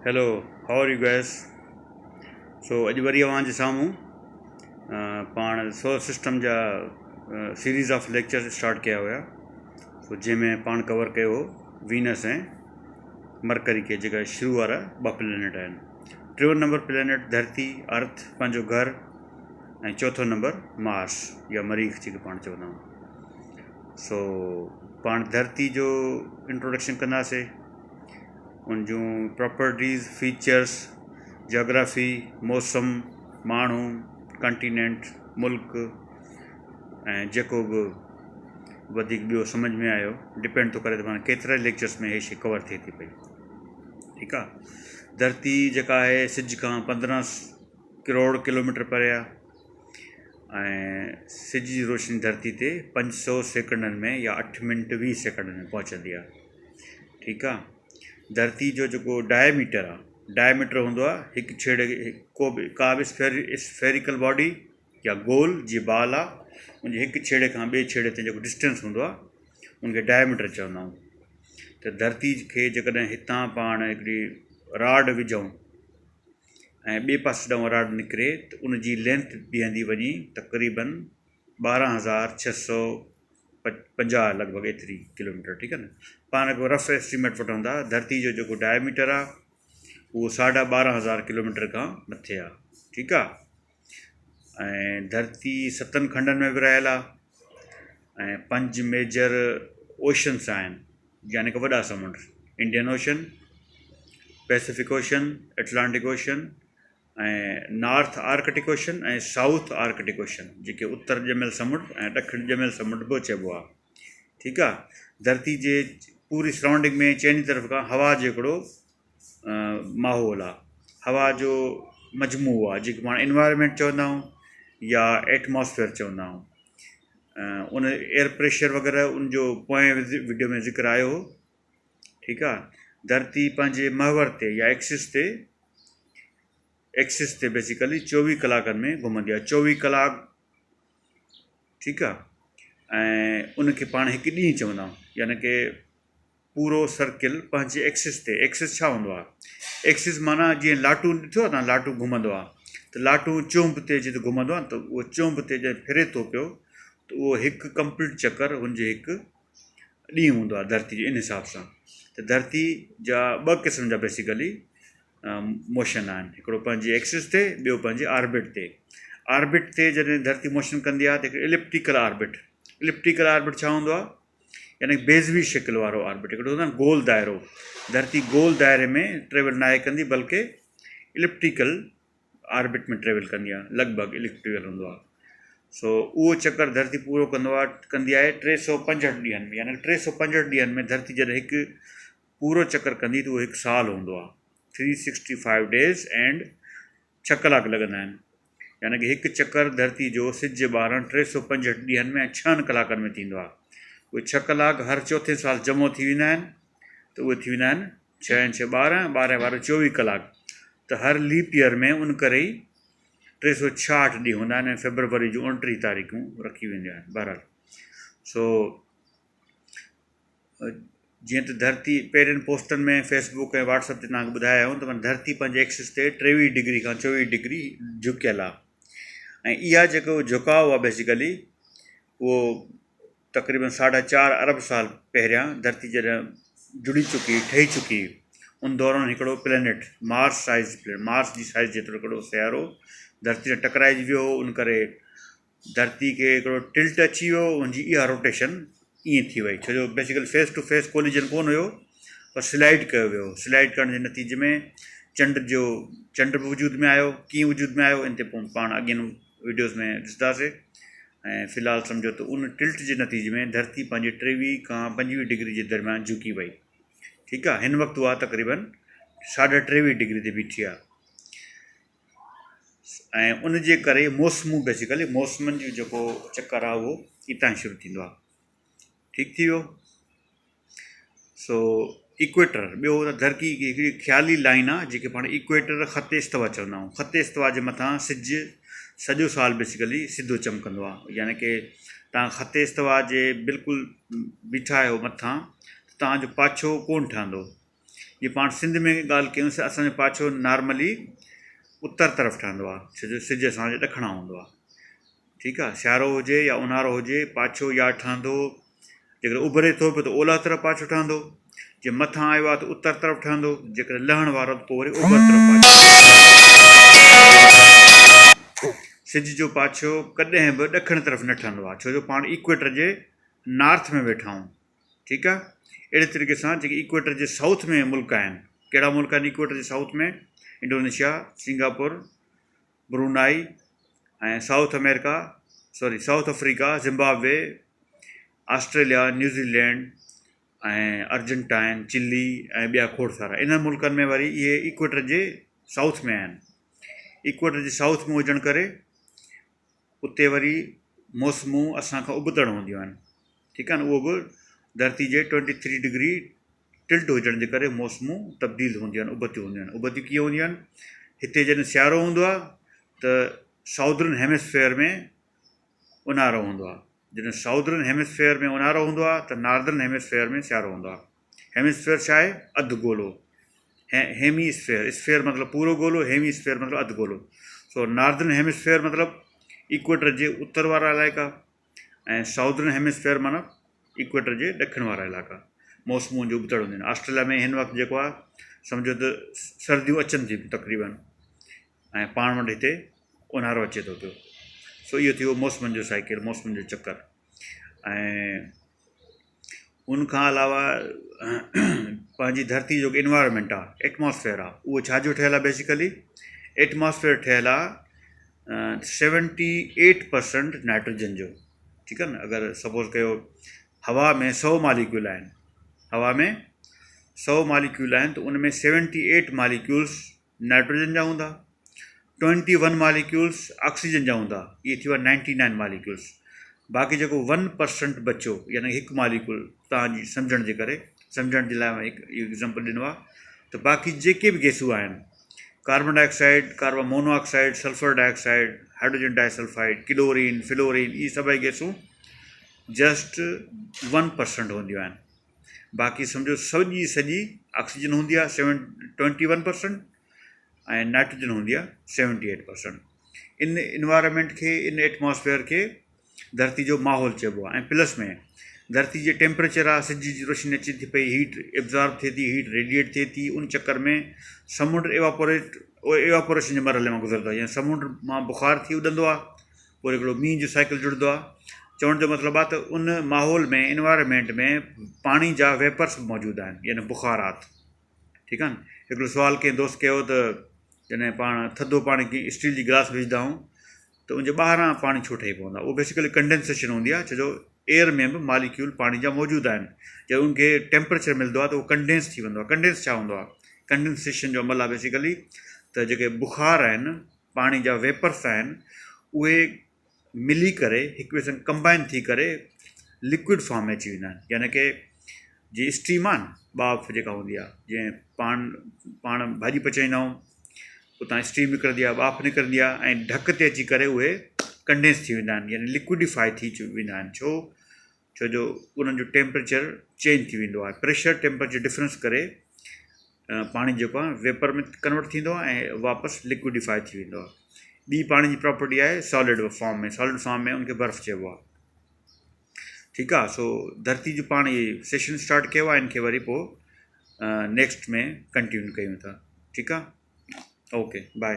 Hello, how are you guys? So अॼु वरी अव्हांजे साम्हूं पाण सोलर सिस्टम जा सीरीज़ ऑफ लेक्चर्स स्टार्ट कया हुआ। सो जंहिंमें पाण कवर कयो वीनस ऐं मरकरी खे, जेका शुरू वारा ॿ प्लेनेट आहिनि। टियों नंबर प्लेनेट धरती अर्थ पंहिंजो घर, ऐं चौथों नंबर मार्स या मरीख़ जेके पाण चवंदा आहियूं। सो पाण धरती जो इंट्रोडक्शन कंदासीं, उन जूं प्रॉपर्टीज़, फीचर्स, जोग्राफी, मौसम, माण्हू, कंटीनेंट, मुल्क, ऐं जेको बि वधीक ॿियो सम्झ में आयो, डिपेंड थो करे त पाण केतिरा लेक्चर्स में इहे शइ कवर थिए थी पई। ठीकु आहे। धरती जेका आहे सिज खां 15 करोड़ किलोमीटर परे आहे, ऐं सिज जी रोशनी धरती ते 500 सेकंडनि में या 8 मिंट 20 सेकंडनि में पहुचंदी आहे। ठीकु आहे। धरती जो जेको डायमीटर आहे, डायमीटर हूंदो आहे हिकु छेड़े का बि स्फेरिकल बॉडी या गोल जीअं बाल आहे, उनजे हिकु छेड़े खां ॿिए छेड़े ते जेको डिस्टेंस हूंदो आहे उनखे डायमीटर चवंदा आहियूं। त धरती खे जेकॾहिं हितां पाण हिकिड़ी राड विझूं ऐं ॿिए पासे ॾांहुं राड निकिरे त उनजी लेंथ बीहंदी वञी तक़रीबन 12,650 लॻभॻि एतिरी किलोमीटर। ठीकु आहे न। पाण को रफ एस्टिमेट वठंदा, धरती जो जेको डायमीटर आहे उहो 12,500 किलोमीटर खां मथे आहे। ठीकु आहे। ऐं धरती 7 खंडनि में विरहायल आहे, ऐं 5 मेजर ओशन्स आहिनि, यानी कि वॾा समुंड: Indian ocean, Pacific ocean, Atlantic ocean, ऐं नॉर्थ आर्कटिक ओशन ऐं साउथ आर्कटिक ओशन, जेके उत्तर ॼमियल समुंड ऐं ॾखिण ॼमियल समुंड बि चइबो आहे। ठीकु आहे। धरती जे पूरी सराउंडिंग में चइनी तरफ़ खां हवा जो हिकिड़ो माहौल आहे, हवा जो मजमू आहे, जेके पाण इन्वायरमेंट चवंदा आहियूं या एटमॉस्फेयर चवंदा आहियूं। उन एयर प्रेशर वग़ैरह उनजो पोएं वीडियो में ज़िक्र आयो हो। ठीकु आहे। धरती पंहिंजे महवर ते या एक्सिस ते बेसिकली 24 कलाकनि में घुमंदी आहे, 24 कलाक। ठीकु आहे। ऐं उनखे पाण हिकु ॾींहुं चवंदा आहियूं, यानी कि पूरो सर्किल पंहिंजे एक्सिस ते। एक्सिस छा हूंदो आहे? एक्सिस माना जीअं लाटू ॾिठो आहे, तव्हां लाटू घुमंदो आहे, त लाटू चुंब ते जिते घुमंदो आहे, त उहो चुंब ते जॾहिं फिरे थो पियो त उहो हिकु कंप्लीट चकर हुनजे हिकु ॾींहुं हूंदो आहे धरती जे। इन हिसाब सां त धरती जा 2 क़िस्म जा बेसिकली मोशन आहिनि, हिकिड़ो पंहिंजे एक्सिस ते, ॿियो पंहिंजे ऑर्बिट ते। ऑर्बिट ते जॾहिं धरती मोशन कंदी आहे त हिकिड़ो इलिप्टिकल ऑर्बिट। इलिप्टिकल ऑर्बिट छा हूंदो आहे? यानी बेज़वी शिकिल वारो ऑर्बिट, हिकिड़ो हूंदो आहे गोल दाइरो। धरती गोल दाइरे में ट्रेवल न आहे कंदी, बल्कि इलिप्टिकल ऑर्बिट में ट्रेवल कंदी आहे, लॻभॻि इलिप्टिकल हूंदो आहे। सो उहो चकर धरती पूरो कंदी आहे 365 ॾींहंनि में, यानी 365 ॾींहंनि में धरती जॾहिं हिकु पूरो चकर कंदी त उहो 1 साल हूंदो आहे। 365 डेज़ एंड 6 कलाक लॻंदा आहिनि, यानी कि हिकु चकर धरती जो सिज जे ॿाहिरां 365 ॾींहंनि में 6 कलाकनि में थींदो आहे। उहे 6 कलाक हर चौथे साल जमो थी वेंदा आहिनि, त उहे थी वेंदा आहिनि 6 × 6 = 12, 12 = 24 कलाक। त हर लीप ईयर में उन करे ई 366 ॾींहं हूंदा आहिनि, ऐं फेबरवरी जूं 29 तारीख़ूं रखी वेंदियूं आहिनि। बहरहाल, सो जीअं त धरती पहिरियनि पोस्टनि में फेसबुक ऐं व्हाट्सअप ते तव्हांखे ॿुधायो त धरती पंहिंजे एक्सिस ते 23 डिग्री खां 24 डिग्री झुकियल आहे। ऐं इहा जेको झुकाव आहे बेसिकली उहो तक़रीबन 4.5 अरब साल पहिरियां धरती जॾहिं जुड़ी चुकी, ठही चुकी, उन दौरान हिकिड़ो प्लेनेट मार्स जी साइज़ जेतिरो हिकिड़ो सियारो धरती सां टकराइजी वियो। उन करे धरती खे हिकिड़ो टिल्ट अची वियो, उनजी इहा रोटेशन ईअं थी वई, छो जो basically face to face collision कोन हुयो, पर स्लाइड कयो वियो। स्लाइड करण जे नतीजे में चंड बि वजूद में आयो। कीअं वजूद में आयो, इन ते पोइ पाण अॻियनि वीडियोज़ में ॾिसंदासीं। ऐं फ़िलहालु सम्झो त उन टिल्ट जे नतीजे में धरती पंहिंजे 23 खां 25 डिग्री जे दरमियान झुकी वई। ठीकु आहे। हिन वक़्तु उहा तक़रीबन 23.5 डिग्री ते बीठी आहे। ऐं उन जे करे मौसमूं बेसिकली मौसमनि जो जेको चकर आहे उहो हितां शुरू थींदो आहे। ठीकु थी वियो। सो इक्वेटर, ॿियो त धरती हिकिड़ी ख़्याली लाइन आहे जेके पाण इक्वेटर ख़त इस्तवा चवंदा आहियूं। ख़त इस्तवा जे मथां सिज सॼो साल बेसिकली सिधो चमकंदो आहे, यानी कि तव्हां ख़त इस्तवा जे बिल्कुलु बीठा आहियो मथां, तव्हांजो पाछो कोन ठहंदो, जीअं पाण सिंध में ॻाल्हि कयूं असांजो पाछो नॉर्मली उत्तर तरफ़ ठहंदो आहे, छो जो सिज असांजे ॾखणा हूंदो आहे। ठीकु आहे, सियारो हुजे या ऊन्हारो हुजे, पाछो या ठहंदो, जेकर उभरे थो पियो त ओलह तरफ़ पाछो ठहंदो, जे मथां आयो आहे त उत्तर तरफ़ ठहंदो, जेकर लहण वारो त पोइ वरी ओभर तरफ़ पाछो। सिज जो पाछो कॾहिं बि ॾखण तरफ़ न ठहंदो आहे, छो जो पाण इक्वेटर जे नॉर्थ में वेठा आहियूं। ठीकु आहे, अहिड़े तरीक़े सां जेके इक्वेटर जे साउथ में मुल्क आहिनि, कहिड़ा मुल्क आहिनि इक्वेटर जे साउथ में? इंडोनेशिया, सिंगापुर, ब्रुनाई ऐं south Africa, Zimbabwe, Australia, New Zealand ऐं अर्जेंटाइन, चिली ऐं ॿिया खोड़ सारा। इन मुल्कनि में वरी इहे इक्वेटर जे साउथ में आहिनि। इक्वेटर जे साउथ में हुजण करे उते वरी मौसमूं असां खां उबतड़ हूंदियूं आहिनि। ठीकु आहे न, उहो बि धरती जे 23 डिग्री टिल्ट हुजण जे करे मौसमूं तब्दील हूंदियूं आहिनि, उबतियूं हूंदियूं आहिनि। उबतियूं कीअं हूंदियूं आहिनि? हिते जॾहिं सियारो हूंदो आहे त साउदर्न हेमिस्फेयर में ऊन्हारो हूंदो आहे, जॾहिं साउदर्न हेमिस्फेयर में ऊन्हारो हूंदो आहे त नॉर्दर्न हेमिस्फेयर में सियारो हूंदो आहे। हेमिस्फेयर छा आहे? अधु गोलो। हेमी स्फेयर मतिलबु पूरो गोलो, हेमी स्फेयर मतिलबु अधु गोलो। सो नॉर्दर्न हेमिस्फेयर मतिलबु इक्वेटर जे उत्तर वारा इलाइक़ा ऐं साउदर्न हेमिस्फेयर माना इक्वेटर जे ॾखिण वारा इलाइक़ा। मौसमूं जो उबतड़ हूंदियूं आहिनि। ऑस्ट्रेलिया में हिन वक़्तु जेको आहे सम्झो त सर्दियूं अचनि थियूं तक़रीबन, ऐं पाण वटि हिते ऊन्हारो अचे थो पियो। सो इहो थियो मौसमनि जो साइकिल, मौसमनि जो चकर। ऐं उनखां अलावा पंहिंजी धरती जो इन्वायरमेंट आहे, एटमॉस्फेयर आहे, उहो छाजो ठहियलु आहे? बेसिकली एटमॉस्फेयर ठहियलु आहे 78% नाइट्रोजन जो। ठीकु आहे न, अगरि सपोज़ कयो हवा में 100 मालिक्यूल आहिनि, हवा में 100 मालिक्यूल आहिनि, त उन में 78 मालिक्यूल्स नाइट्रोजन जा हूंदा, 21 मालिक्यूल्स ऑक्सीजन जा हूंदा, इहे थी विया 99 मालिक्यूल्स। बाक़ी जेको 1% बचो, यानी हिकु मालिक्यूल, तव्हांजी सम्झण जे करे, सम्झण जे लाइ मां हिकु इहो एग्ज़ाम्पल ॾिनो आहे, त बाक़ी जेके बि गैसूं आहिनि, carbon dioxide, carbon monoxide, sulphur dioxide, hydrogen disulphide, chlorine, fluorine, इहे सभई गैसूं जस्ट 1% हूंदियूं आहिनि। बाक़ी सम्झो सॼी ऑक्सीजन हूंदी आहे 21% ऐं नाइट्रोजन हूंदी आहे 78%। इन इन्वायरमेंट खे, इन एटमॉस्फेयर खे धरती जो माहौल चइबो आहे। ऐं प्लस में धरती जे टेम्परेचर आहे, सिज जी रोशनी अचे थी पई, हीट एब्ज़ॉर्ब थिए थी, हीट रेडिएट थिए थी, उन चकर में समुंड एवापोरेशन जे मरहले मां गुज़रंदो आहे, या समुंड मां बुख़ार थी उॾंदो आहे, पोइ हिकिड़ो मींहं जो साइकिल जुड़ंदो आहे। चवण जो मतिलबु आहे त उन माहौल में, इन्वायरमेंट में पाणी जा वेपर्स मौजूदु आहिनि, यानी बुख़ारात। ठीकु आहे न। हिकिड़ो सुवालु कंहिं दोस्त कयो त जॾहिं पाण थधो पाणी स्टील जी गिलास विझंदा आहियूं त उनजे ॿाहिरां पाणी छो ठही पवंदो आहे? उहो बेसिकली कंडेंसेशन हूंदी आहे, छो जो एयर में बि मालिक्यूल पाणी जा मौजूदु आहिनि, जब उनखे टेम्परेचर मिलंदो आहे त उहो कंडेंस थी वेंदो आहे। कंडेंस छा हूंदो आहे? कंडेंसेशन जो अमल आहे बेसिकली त जेके बुख़ार आहिनि, पाणी जा वेपर्स आहिनि, उहे मिली करे हिक ॿिए सां कंबाइन थी करे लिक्विड फॉर्म में अची वेंदा आहिनि। यानी कि जीअं स्टीम आहे न, बाफ़ जेका हूंदी आहे, जीअं पाण भाॼी पचाईंदा आहियूं, उतां स्टीम निकिरंदी आहे, बाफ़ निकिरंदी आहे, ऐं ढक ते अची करे उहे कंडेंस थी वेंदा आहिनि, यानी लिक्विडिफाई थी वेंदा आहिनि। छो जो उन्हनि जो टेम्परेचर चेंज थी वेंदो आहे, प्रेशर टेम्परेचर डिफरेंस करे पाणी जेको आहे वेपर में कन्वर्ट थींदो आहे ऐं वापसि लिक्विडिफाई थी वेंदो आहे। ॿी पाणी जी प्रॉपर्टी आहे सॉलिड फॉर्म में उनखे बर्फ़ चइबो आहे। ठीकु आहे। सो धरती जो पाण इहे सेशन स्टार्ट कयो आहे, इनखे वरी पोइ नेक्स्ट में कंटिन्यू कयूं था। ठीकु आहे, ओके, बाय।